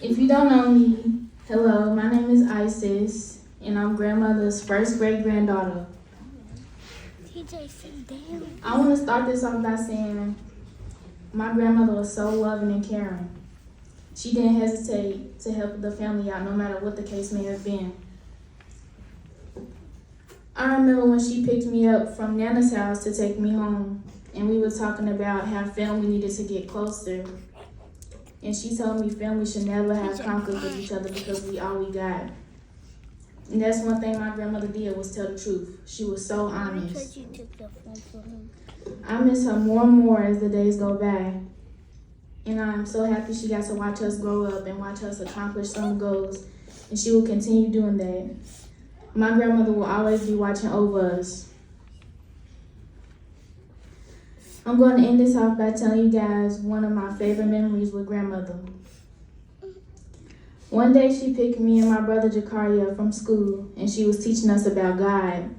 If you don't know me, hello, my name is Isis, and I'm grandmother's first great-granddaughter. TJ, sit down. I want to start this off by saying my grandmother was so loving and caring. She didn't hesitate to help the family out no matter what the case may have been. I remember when she picked me up from Nana's house to take me home, and we were talking about how family needed to get closer. And she told me family should never have conflict with each other because we all we got. And that's one thing my grandmother did was tell the truth. She was so honest. Because you took the phone from him. I miss her more and more as the days go by. And I'm so happy she got to watch us grow up and watch us accomplish some goals. And she will continue doing that. My grandmother will always be watching over us. I'm going to end this off by telling you guys one of my favorite memories with grandmother. One day she picked me and my brother Jakaria up from school and she was teaching us about God.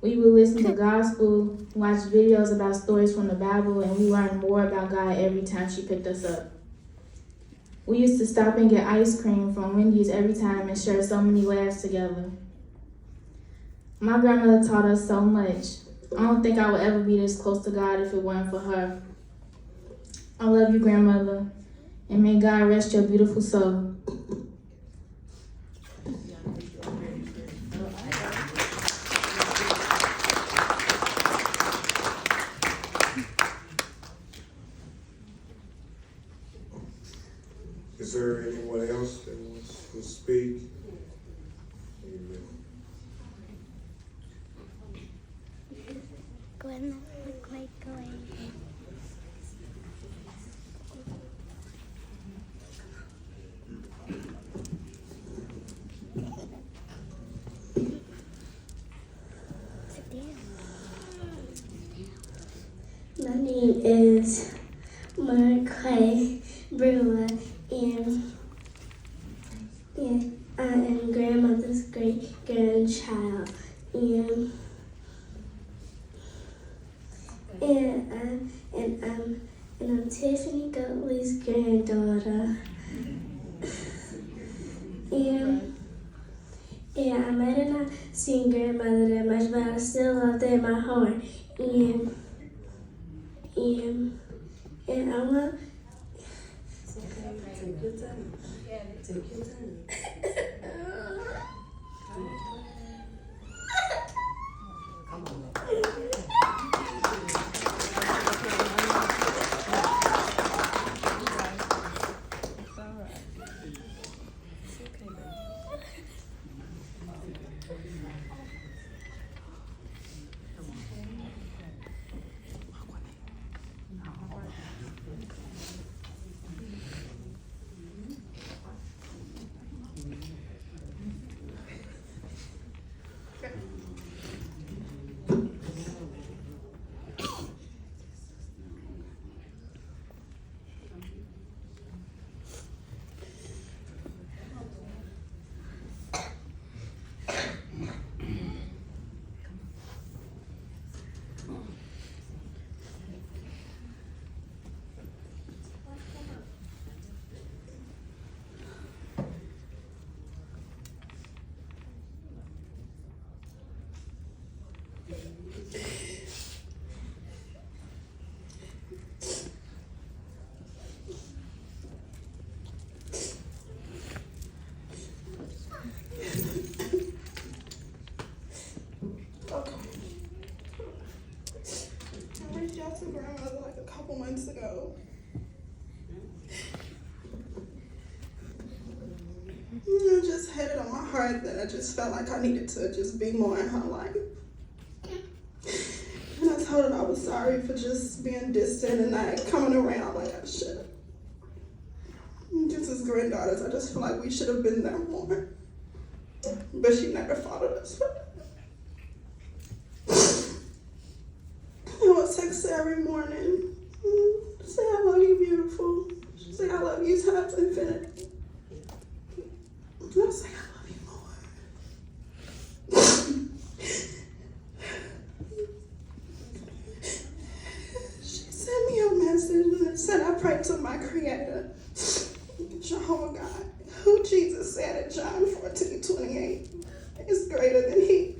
We would listen to gospel, watch videos about stories from the Bible, and we learned more about God every time she picked us up. We used to stop and get ice cream from Wendy's every time and share so many laughs together. My grandmother taught us so much. I don't think I would ever be this close to God if it weren't for her. I love you, grandmother, and may God rest your beautiful soul. Is there anyone else that wants to speak? Amen. Grandma look like going. Sit down. My name is Marquay Brewer, and I am grandmother's great grandchild, and I'm Tiffany Goatley's granddaughter, and I might have not seen grandmother that much, but I still love her in my heart, and I want. Take your time. Take your time. Come on. It's all right. It's okay, baby. I reached out to grandmother like a couple months ago. I just had it on my heart that I just felt like I needed to just be more in her life. And I told her I was sorry for just being distant and not coming around like I should. Just as granddaughters, I just feel like we should have been there more. But she never followed us. I would text her every morning. Say I love you, beautiful. Say I love you times infinity. I'll say I love you more. She sent me a message and it said I prayed to my creator. Jehovah God, who Jesus said in John 14:28 is greater than he,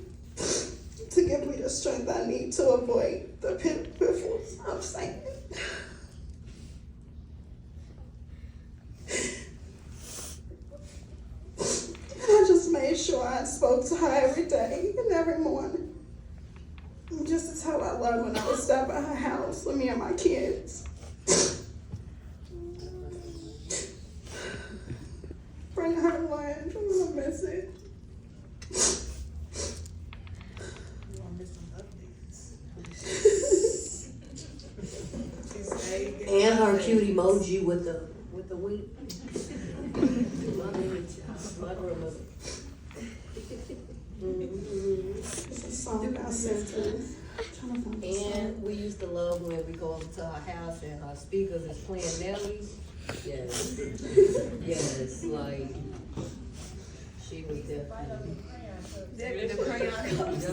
to give me the strength I need to avoid the pitfalls of Satan. I just made sure I spoke to her every day and every morning. Just to tell her I love when I would stop at her house with me and my kids. Bring her lunch. I'm gonna miss it. And her cute emoji with the wink. My grandmother. It's a song I sent to her. Trying to find the song. And we used to love when we go over to her house and her speakers is playing Nelly. Yes. Yes, like, she was definitely. The crayon cups.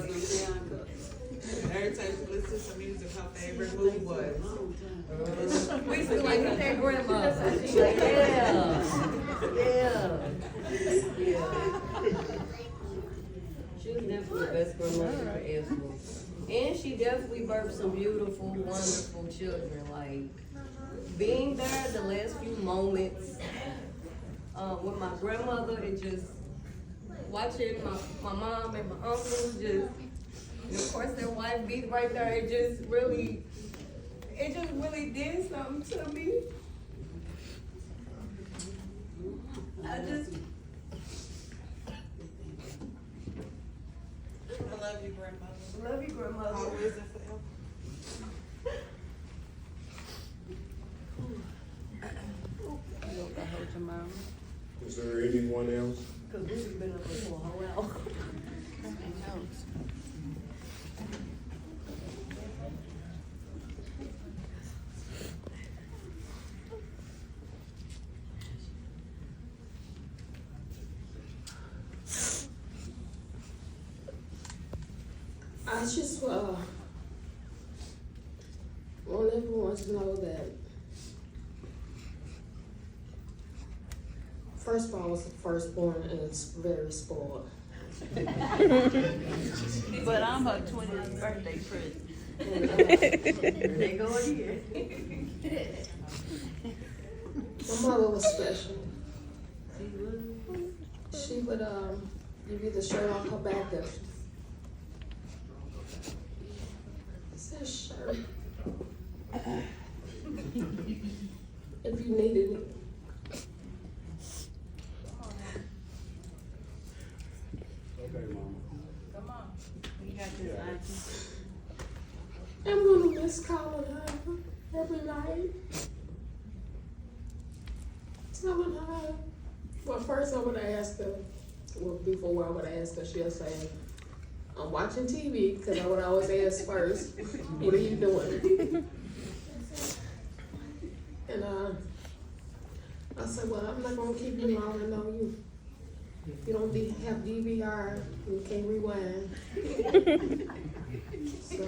Every time she listened to some music, her favorite movie was. We used to be like that grandma. She's like, yeah. She was definitely the best grandmother you could ask for. And she definitely birthed some beautiful, wonderful children. Like, being there the last few moments with my grandmother and just watching my mom and my uncle just, and of course their wife beat right there, it just really did something to me. I love you, grandmother. Love you, grandmother. Always and forever. I hold your mom. Is there anyone else? Cause we've been up there for a whole hour. I just want everyone to know that, first of all, I was the firstborn and it's very spoiled. But I'm her 20th birthday present. And, They go here. my mother was special. She would give you the shirt off her back there. It's that shirt. If you needed it. Okay, Mama. Come on. You got this, Auntie. I'm gonna miss calling her every night. Telling her. Well, first I would ask her, well, before I would ask her, she'll say, I'm watching TV, because I would always ask first, what are you doing? And I said, well, I'm not gonna keep you long, I know you don't have DVR, you can't rewind. So,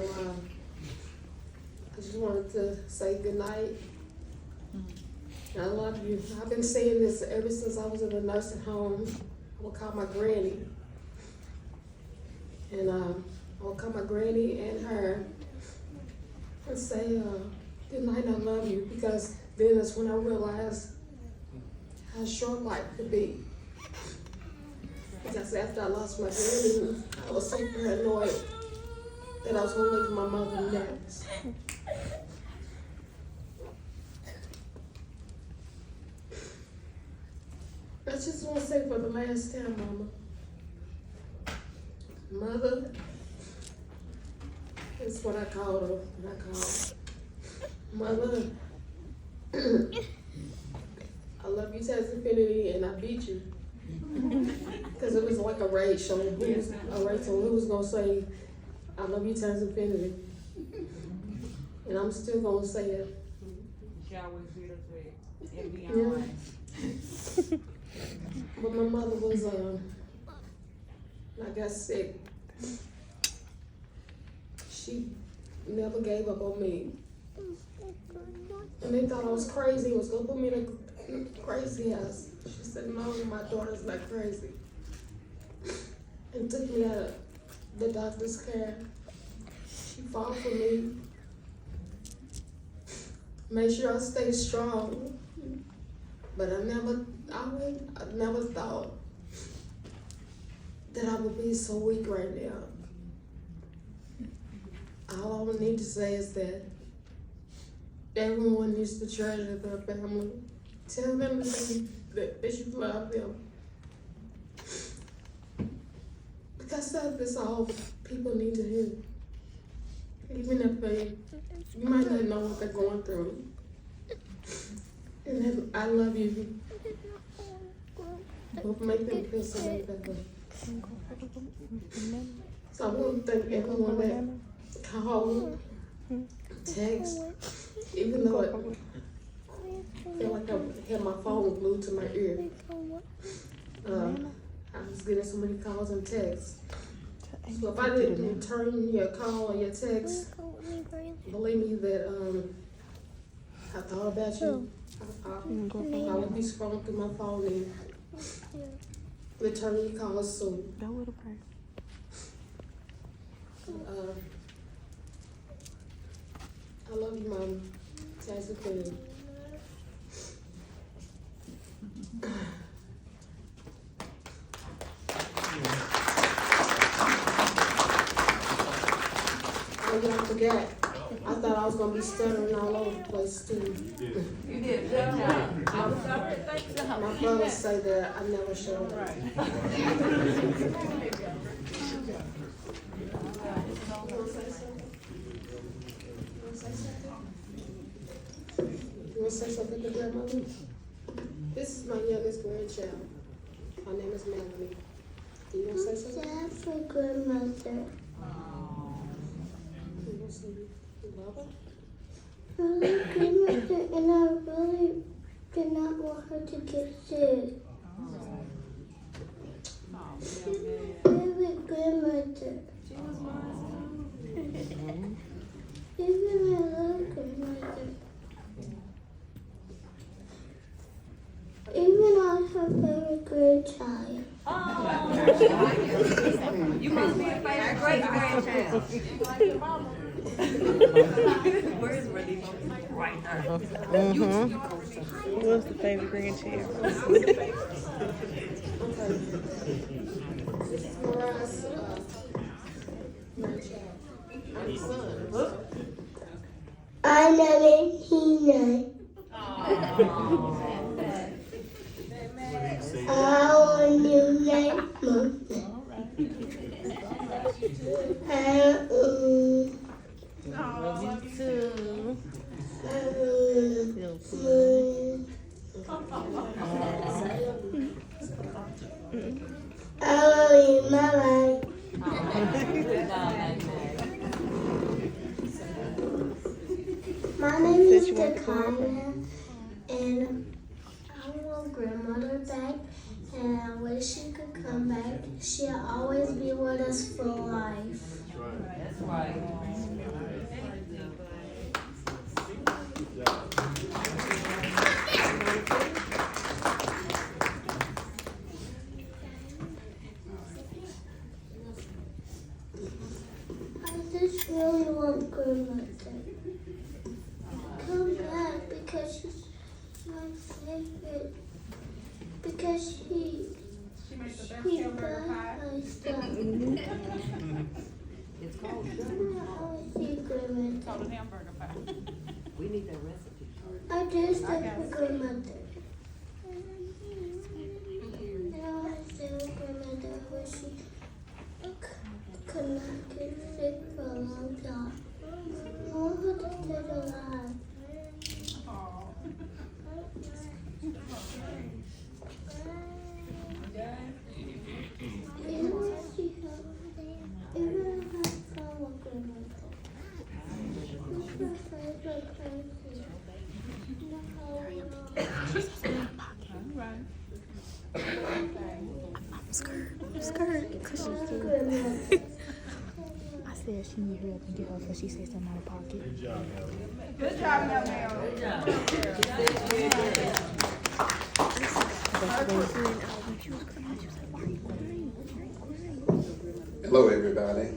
I just wanted to say goodnight. I love you. I've been saying this ever since I was in a nursing home. I would call my granny. And I would call my granny and her and say, good night, I love you. Because then that's when I realized how short life could be. Because after I lost my granny, I was so paranoid that I was going to leave my mother next. I just want to say for the last time, Mother, that's what I call her. Mother, I love you to infinity, and I beat you. Because it was like a race on who was going to say, I love you times infinity. And I'm still going to say it. She always beat us with and beyond. Yeah. But my mother was, I got sick. She never gave up on me. And they thought I was crazy, was gonna put me in crazy house. She said, no, my daughter's not crazy. And took me out of the doctor's care. She fought for me. Made sure I stay strong. But I never thought that I would be so weak right now. All I would need to say is that everyone needs to treasure their family. Tell them that you love them. Because that's all people need to hear. Even if you might not know what they're going through. And then I love you. Will make them feel so much better. So I want to thank everyone that called, text, even though I feel like I had my phone glued to my ear. I was getting so many calls and texts. So if I didn't return your call or your text, believe me that I thought about you. I would be scrolling through my phone and return your calls soon. I love you, Mom. Tassie Queen. Oh, yeah, I forgot. I thought I was gonna be stuttering all over the place too. You did good job. My brothers say that I never show up. You wanna say something to grandmother? This is my youngest grandchild. Her name is Melanie. Do you wanna say something? That's my grandmother. You wanna say you love her? I love grandmother, and I really did not want her to get sick. She's my favorite grandmother. Even I love grandmother. Even I was her favorite grandchild. You must be a favorite great grandchild. Where's Renee? Right there. Who was the favorite grandchild? Mariah's grandchild. I'm the son. I never Hina. I want you like mom. Love you too. I love you, Mama. My name is Dakaya, and I want grandmother back, and I wish she could come back. She'll always be with us for life. That's right. I just really want grandmother. Come back because she's my favorite. Because she makes the best got hamburger pie. my stuff. It's called I see grandmother. Called a hamburger pie. We need that recipe. I do stuff for grandmother. And I want to stay with grandmother where she could not get sick for a long time. I want her to stay alive. Even if she has fun with grandmother. She's my favorite person. I said she need help and get her because she said something out of pocket. Good job, young man. Good job. Hello, everybody.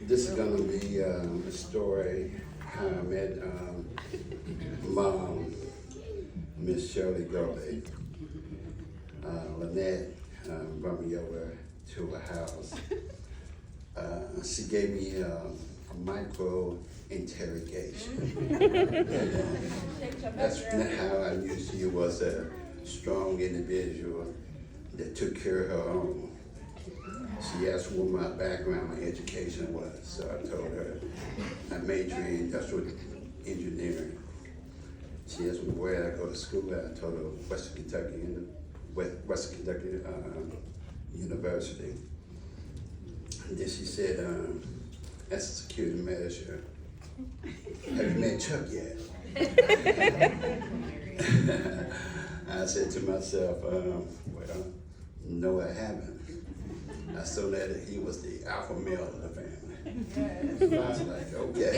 This is going to be a story how I met Mom, Miss Shirley Gurley. Lynette brought me over to her house. She gave me a micro interrogation. That's how I knew she was a strong individual that took care of her own. She asked what my background, my education was, so I told her I majored in industrial engineering. She asked me where I go to school at. I told her Western Kentucky University. And then she said, as a security measure, have you met Chuck yet? I said to myself, well, no, I haven't. I saw that he was the alpha male of the family. I was like, okay.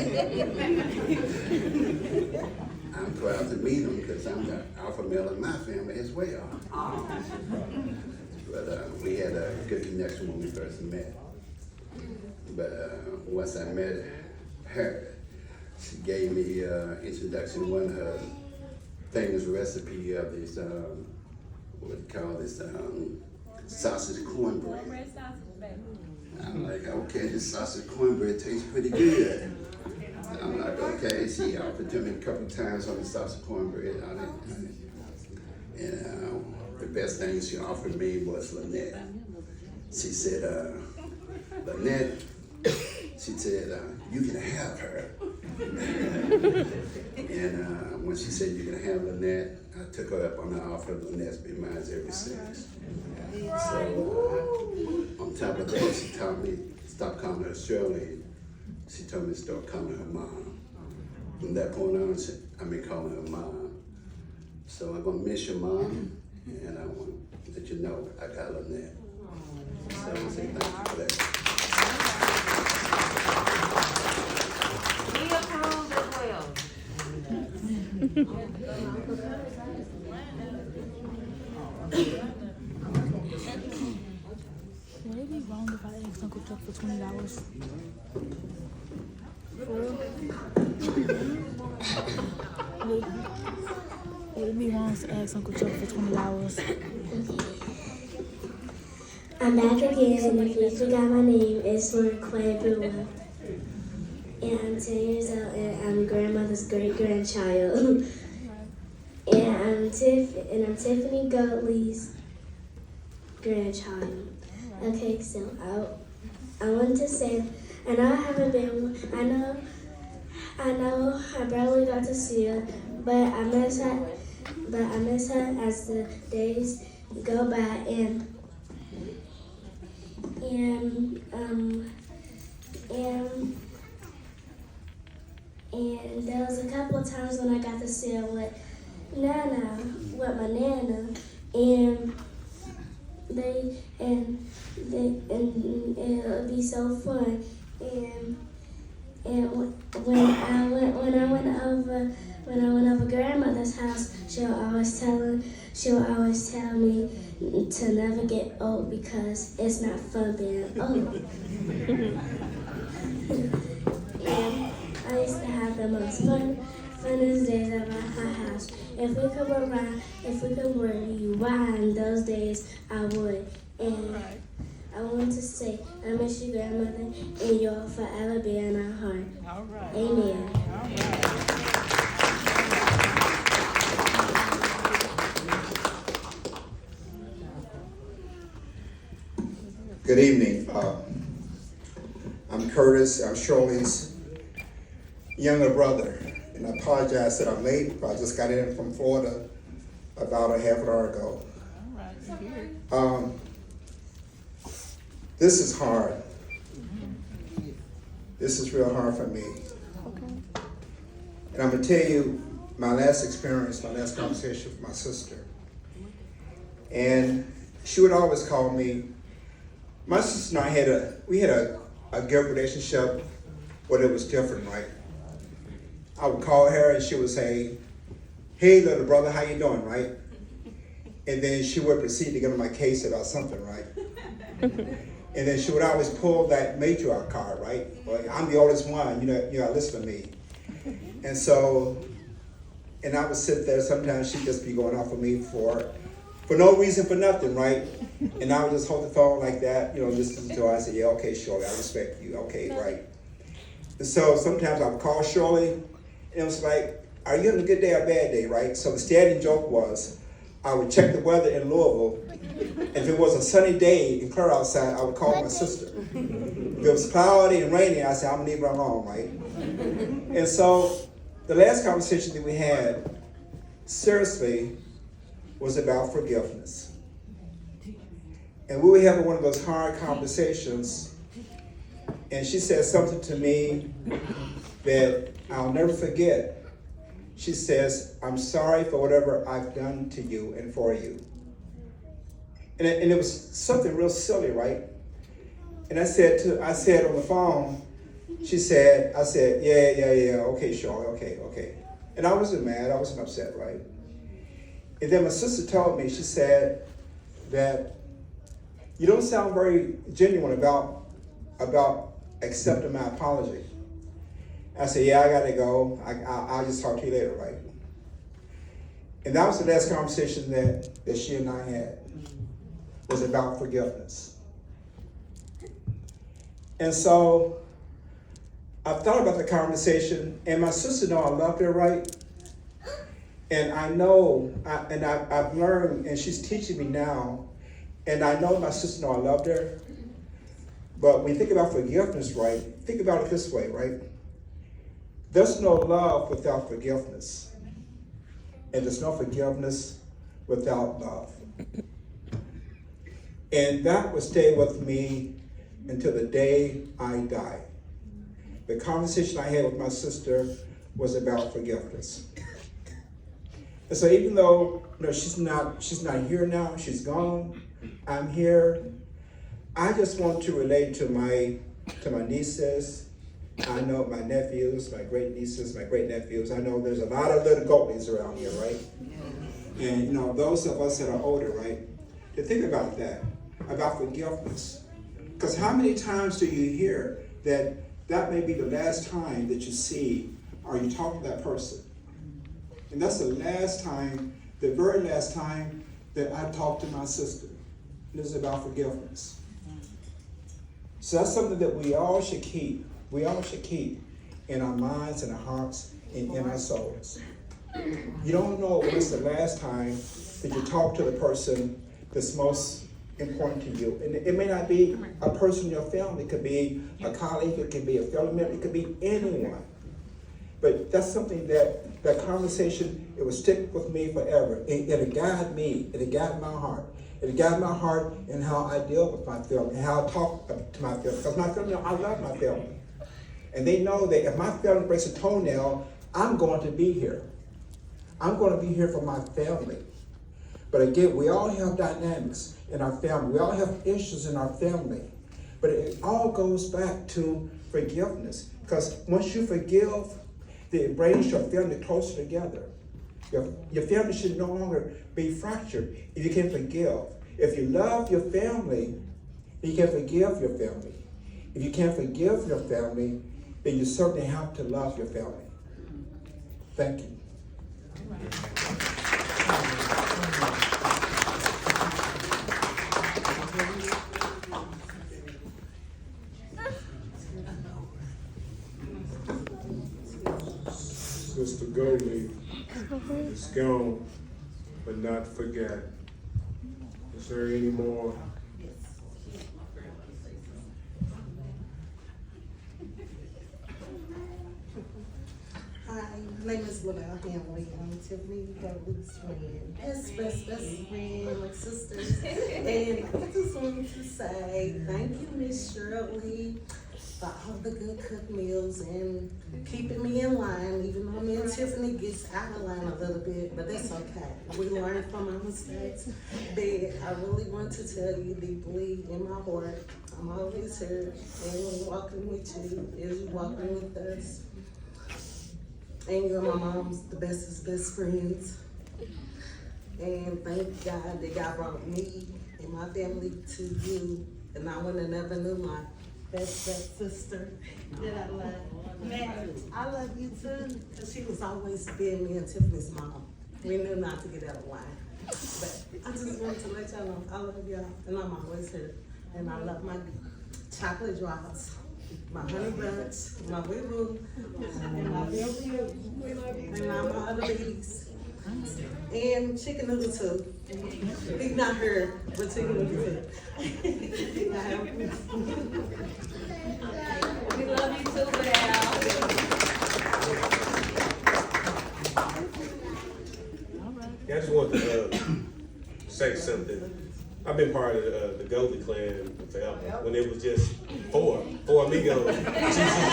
I'm proud to meet him because I'm the alpha male in my family as well. But we had a good connection when we first met. But once I met her, she gave me introduction to one of her famous recipe of this, what do you call this, sausage cornbread. I'm like, okay, this sausage cornbread tastes pretty good. I'm like, okay, she offered to me a couple times on the sausage cornbread on it. And the best thing she offered me was Lynette. She said, Lynette, she said, you can have her. And when she said you can have Lynette, I took her up on the offer. Lynette's been mine ever since. So on top of that, she taught me stop calling her Shirley. She told me to start calling her Mom. From that point on, I've been calling her Mom. So I'm gonna miss your Mom, and I want to let you know I got Lynette. So I want to say thank you for that. We approve as well. Would it be wrong if I asked Uncle Chuck for $20? For real? Would it be wrong to ask Uncle Chuck for $20? I'm back again, and if you forgot my name, it's Lorquay Brewer. And I'm 10 years old, and I'm grandmother's great-grandchild. And I'm Tiffany Goatley's grandchild. Okay, so I wanted to say, I know I haven't been, I know I barely got to see her, but I miss her as the days go by, and there was a couple of times when I got to see her with my Nana, and it'll be so fun. And when I went over grandmother's house, she'll always tell me to never get old because it's not fun being old. And I used to have the most funnest days at her house. If we could rewind those days, I would. And I want to say, I miss you, grandmother, and you'll forever be in our heart. All right. Amen. All right. Good evening. I'm Curtis. I'm Shirley's younger brother. And I apologize that I'm late, but I just got in from Florida about a half an hour ago. All right. This is hard. This is real hard for me. Okay. And I'm going to tell you my last conversation with my sister. And she would always call me. My sister and I had a good relationship, but it was different, right? I would call her and she would say, hey, little brother, how you doing, right? And then she would proceed to get on my case about something, right? And then she would always pull that matriarch card, right? Well, I'm the oldest one, you know, listen to me. And so, and I would sit there, sometimes she'd just be going off of me for no reason, for nothing, right? And I would just hold the phone like that, you know, listen to her. I said, yeah, okay, Shirley, I respect you, okay, right? And so sometimes I would call Shirley, and it was like, are you having a good day or a bad day, right? So the standing joke was, I would check the weather in Louisville. If it was a sunny day and clear outside, I would call my sister. If it was cloudy and rainy, I said, I'm gonna leave her alone, right? And so the last conversation that we had, seriously, was about forgiveness. And we were having one of those hard conversations, and she said something to me that I'll never forget. She says, I'm sorry for whatever I've done to you and for you. And it was something real silly, right? And I said on the phone, I said, yeah, okay, Shirley, okay. And I wasn't mad, I wasn't upset, right? And then my sister told me, she said that you don't sound very genuine about accepting my apology. I said, yeah, I gotta go. I'll just talk to you later, right? And that was the last conversation that she and I had, was about forgiveness. And so I thought about the conversation, and my sister know I loved her, right? And I know, I've learned, and she's teaching me now, and I know my sister know I loved her. But when you think about forgiveness, right, think about it this way, right? There's no love without forgiveness. And there's no forgiveness without love. And that will stay with me until the day I die. The conversation I had with my sister was about forgiveness. And so even though she's not here now, she's gone, I'm here, I just want to relate to my nieces. I know my nephews, my great nieces, my great nephews. I know there's a lot of little goatlies around here, right? And those of us that are older, right, to think about that, about forgiveness. Because how many times do you hear that may be the last time that you see or you talk to that person? And that's the last time, the very last time that I talked to my sister. It is about forgiveness. So that's something that we all should keep. We all should keep in our minds and our hearts and in our souls. You don't know when it's the last time that you talk to the person that's most important to you. And it may not be a person in your family. It could be a colleague, it could be a family member, it could be anyone. But that's something that conversation, it will stick with me forever. It'll guide me, it'll guide my heart. It'll guide my heart in how I deal with my family and how I talk to my family. Because my family, I love my family. And they know that if my family breaks a toenail, I'm going to be here. I'm going to be here for my family. But again, we all have dynamics in our family. We all have issues in our family. But it all goes back to forgiveness. Because once you forgive, it brings your family closer together. Your family should no longer be fractured if you can forgive. If you love your family, then you can forgive your family. If you can't forgive your family, then you certainly have to love your family. Thank you. Sister Goldie is gone, but not forgot. Is there any more? Hi, my name is Lavelle Hanley. I'm Tiffany Goldie's friend. Best friend, my sister. And I just wanted to say thank you, Miss Shirley, for all the good cooked meals and keeping me in line, even though me and Tiffany gets out of line a little bit, but that's okay. We learn from our mistakes. But I really want to tell you deeply in my heart, I'm always here and walking with you as you walking with us. And you and my mom's the best friends. And thank God that God brought me and my family to you. And I would have never knew my best sister that I love. Man, I love you too, because she was always being me and Tiffany's mom. We knew not to get out of line. But I just wanted to let y'all know I love y'all, and I'm always here. And I love my chocolate drops, my honey bunch, my wiggle, and my milk, and all my other babies. And chicken noodle too. He's not her, but chicken noodle too. We love you too, Val. Yeah, I just want to say something. I've been part of the Goldie clan forever. When it was just four amigos,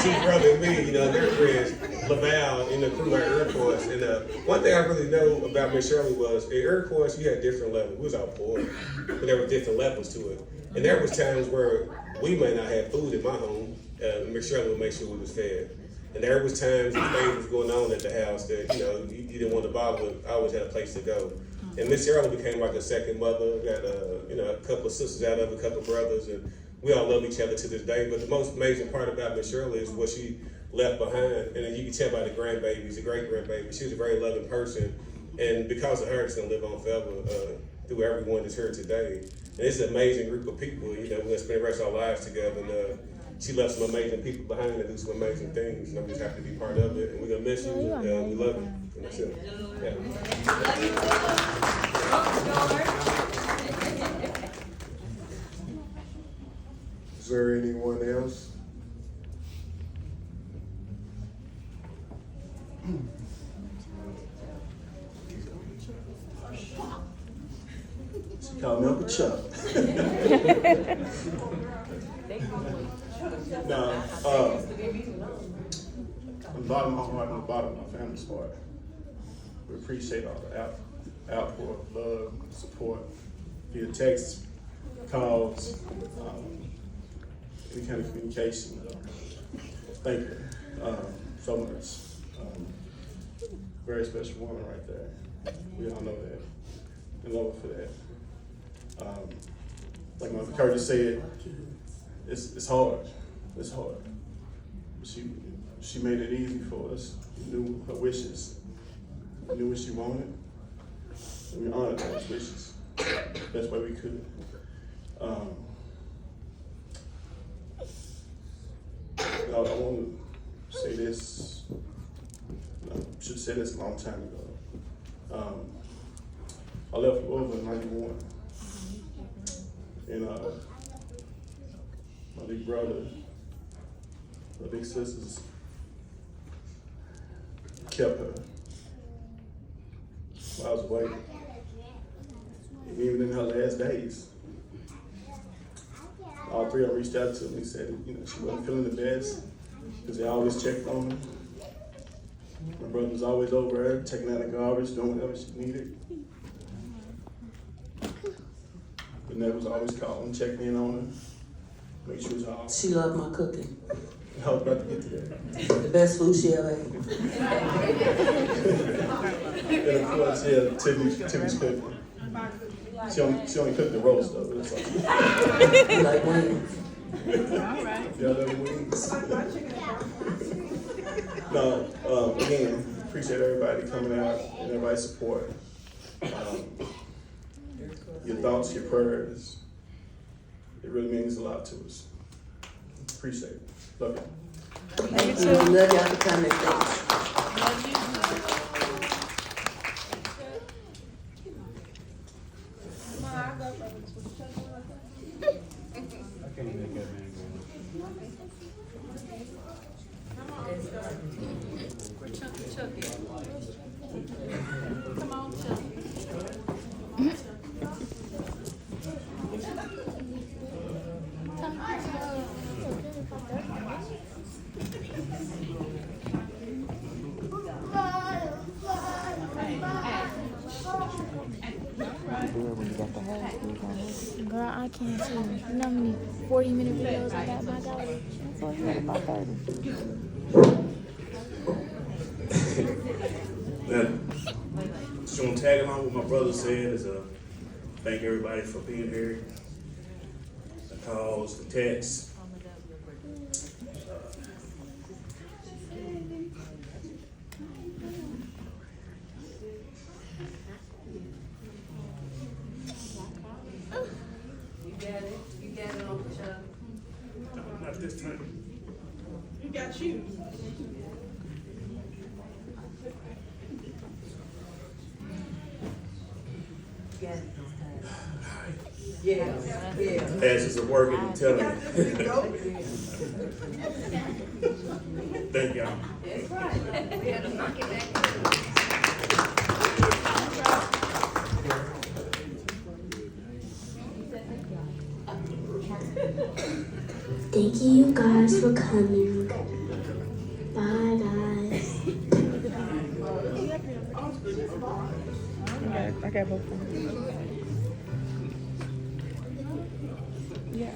chief brother and me, you know, their friends, Laval in the crew at Air Force. And one thing I really know about Miss Shirley was at Air Force, you had different levels. We was all poor, but there were different levels to it. And there was times where we may not have food in my home. Miss Shirley would make sure we was fed. And there was times when things was going on at the house that, you know, you didn't want to bother with. I always had a place to go. And Miss Shirley became like a second mother. Got you know, a couple of sisters out of it, a couple of brothers, and we all love each other to this day. But the most amazing part about Miss Shirley is what she left behind. And you can tell by the grandbabies, the great grandbaby. She was a very loving person. And because of her, it's gonna live on forever through everyone that's here today. And it's an amazing group of people. You know, we're gonna spend the rest of our lives together. And she left some amazing people behind and do some amazing things. And I'm just happy to be part of it. And we're gonna miss you. And we love you. And that's it. Yeah. Is there anyone else? She called me Uncle Chuck. Now, from the bottom of my heart and the bottom of my family's heart, we appreciate all the outpour of love, support via text, calls, any kind of communication. Thank you so much. Very special woman right there. We all know that. And love her for that. Like my Curtis said, it's hard. It's hard. She made it easy for us. We knew her wishes. We knew what she wanted. And we honored those wishes. Best way we could. I want to say this. I should have said this a long time ago. I left Louisville in '91. And my big brother, my big sisters kept her while I was away. And even in her last days, all three of them reached out to me and said, you know, she wasn't feeling the best because they always checked on her. My brother was always over her, taking out the garbage, doing whatever she needed. But Ned was always calling, checking in on her, make sure it was all. She loved my cooking. I was about to get to that. The best food she ever ate. And of course, yeah, Tiffany's cooking. She only cooked the roast though, but it's like. You like wings? Yeah, I love wings. No, again, appreciate everybody coming out and everybody's support. Your thoughts, your prayers, it really means a lot to us. Appreciate it. Love you. Thank you. Love y'all for coming. Love you. Girl, I can't see. You know how many 40-minute videos I got in my gallery? I thought you had about 30. Just gonna tag along what my brother said is thank everybody for being here. The calls, the texts. You got it on the show. Not this time. You got shoes. Yeah, yeah. Ashes are working, I'm telling you. Thank y'all. That's right. We had to knock it back. Thank you guys for coming. Bye, guys. I got both of them. Yeah.